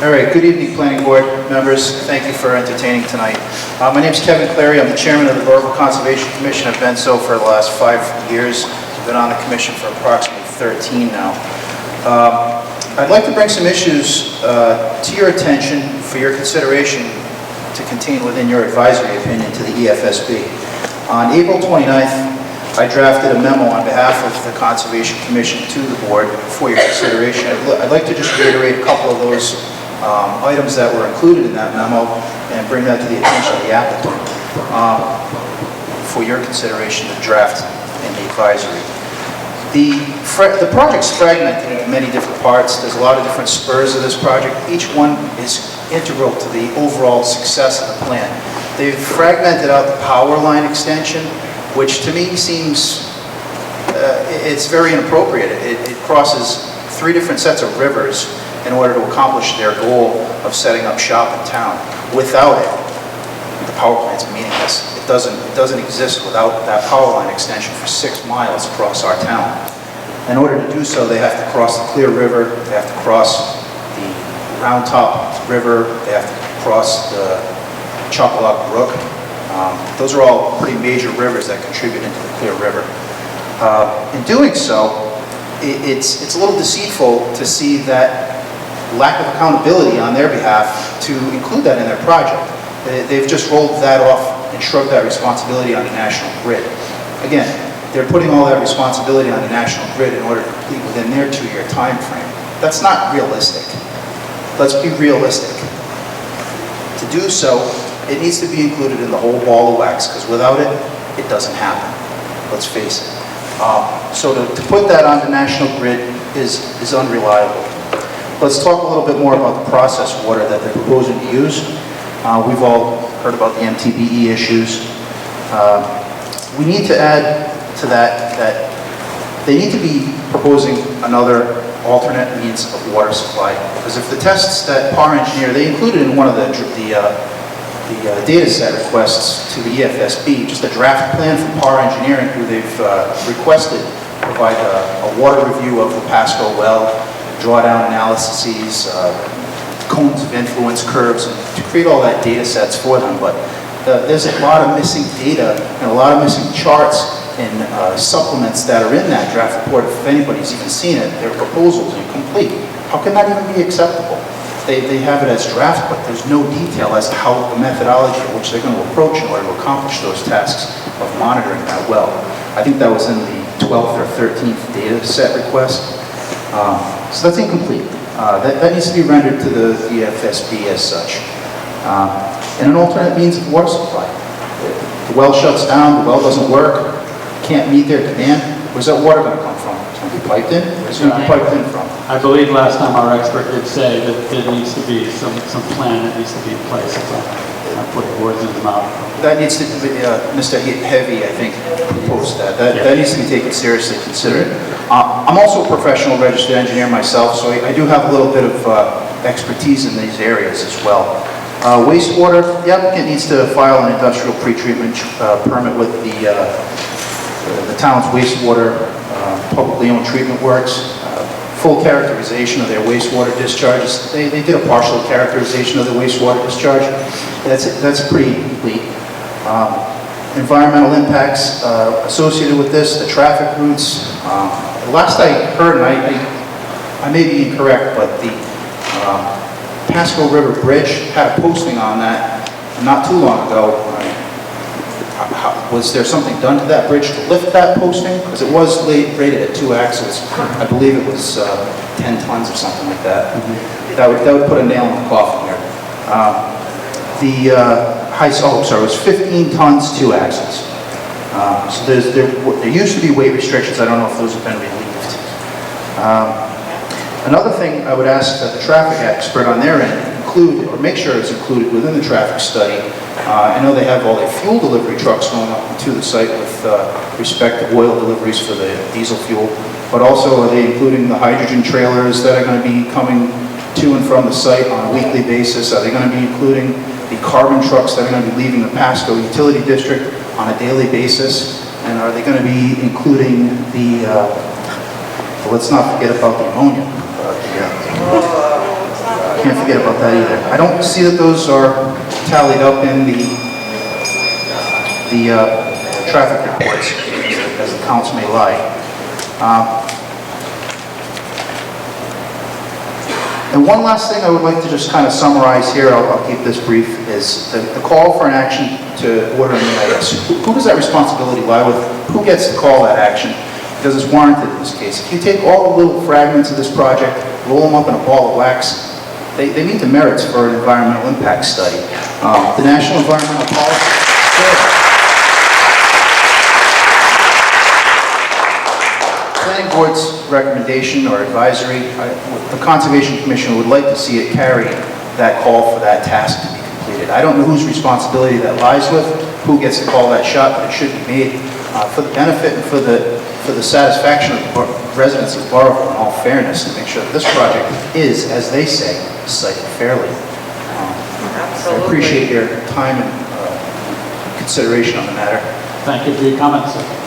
All right, good evening, Planning Board members. Thank you for entertaining tonight. My name is Kevin Clary. I'm the chairman of the Burrillville Conservation Commission. I've been so for the last 5 years. I've been on the commission for approximately 13 now. I'd like to bring some issues to your attention for your consideration to contain within your advisory opinion to the EFSB. On April 29th, I drafted a memo on behalf of the Conservation Commission to the board for your consideration. I'd like to just reiterate a couple of those items that were included in that memo and bring that to the attention of the applicant for your consideration to draft in the advisory. The project's fragmented into many different parts. There's a lot of different spurs of this project. Each one is integral to the overall success of the plan. They've fragmented out the power line extension, which to me seems, it's very inappropriate. It crosses 3 different sets of rivers in order to accomplish their goal of setting up shop in town. Without it, the power plant's meaningless. It doesn't exist without that power line extension for 6 miles across our town. In order to do so, they have to cross the Clary River, they have to cross the Roundtop River, they have to cross the Chuckle Brook. Those are all pretty major rivers that contribute into the Clary River. In doing so, it's a little deceitful to see that lack of accountability on their behalf to include that in their project. They've just rolled that off and shrugged that responsibility on the National Grid. Again, they're putting all that responsibility on the National Grid in order to complete within their 2-year time frame. That's not realistic. Let's be realistic. To do so, it needs to be included in the whole ball of wax, because without it, it doesn't happen. Let's face it. So to put that on the National Grid is unreliable. Let's talk a little bit more about the processed water that they're proposing to use. We've all heard about the MTBE issues. We need to add to that they need to be proposing another alternate means of water supply. Because if the tests that PAR Engineer, they included in one of the data set requests to the EFSB, just a draft plan from PAR Engineering, who they've requested provide a water review of the Pascoag well, drawdown analyses, cones of influence curves, and to create all that data sets for them. But there's a lot of missing data and a lot of missing charts and supplements that are in that draft report. If anybody's even seen it, their proposals are incomplete. How can that even be acceptable? They have it as draft, but there's no detail as to how the methodology in which they're going to approach in order to accomplish those tasks of monitoring that well. I think that was in the 12th or 13th data set request. So that's incomplete. That needs to be rendered to the EFSB as such. And an alternate means of water supply. The well shuts down, the well doesn't work, can't meet their demand. Where's that water going to come from? It's going to be piped in? Where's it going to be piped in from? I believe last time our expert did say that there needs to be some plan that needs to be in place. I'm putting words in his mouth. That needs to be, Mr. Heavy, I think, proposed that. That needs to be taken seriously, considered. I'm also a professional registered engineer myself, so I do have a little bit of expertise in these areas as well. Wastewater, the applicant needs to file an industrial pretreatment permit with the town's wastewater publicly owned treatment works. Full characterization of their wastewater discharges. They did a partial characterization of the wastewater discharge. That's pretty complete. Environmental impacts associated with this, the traffic routes. Last I heard, and I may be incorrect, but the Pascoag River Bridge had a posting on that not too long ago. Was there something done to that bridge to lift that posting? Because it was rated at 2 axles. I believe it was 10 tons or something like that. That would put a nail in the coffin here. It was 15 tons, 2 axles. So there used to be weight restrictions. I don't know if those have been relieved. Another thing I would ask that the traffic expert on their end include, or make sure it's included within the traffic study. I know they have all their fuel delivery trucks going up to the site with respect to oil deliveries for the diesel fuel, but also are they including the hydrogen trailers that are going to be coming to and from the site on a weekly basis? Are they going to be including the carbon trucks that are going to be leaving the Pascoag Utility District on a daily basis? And are they going to be including the, let's not forget about the ammonia. I can't forget about that either. I don't see that those are tallied up in the traffic reports, as the counts may lie. And one last thing I would like to just kind of summarize here, I'll keep this brief, is the call for an action to order an EIS. Who does that responsibility lie with? Who gets to call that action? Because it's warranted in this case. If you take all the little fragments of this project, roll them up in a ball of wax, they meet the merits for an environmental impact study. The National Environmental Policy. Planning Board's recommendation or advisory, the Conservation Commission would like to see it carry that call for that task to be completed. I don't know whose responsibility that lies with, who gets to call that shot, but it should be made for the benefit and for the satisfaction of the residents of Burrillville, in all fairness, to make sure that this project is, as they say, cited fairly. I appreciate your time and consideration on the matter. Thank you for your comments, sir.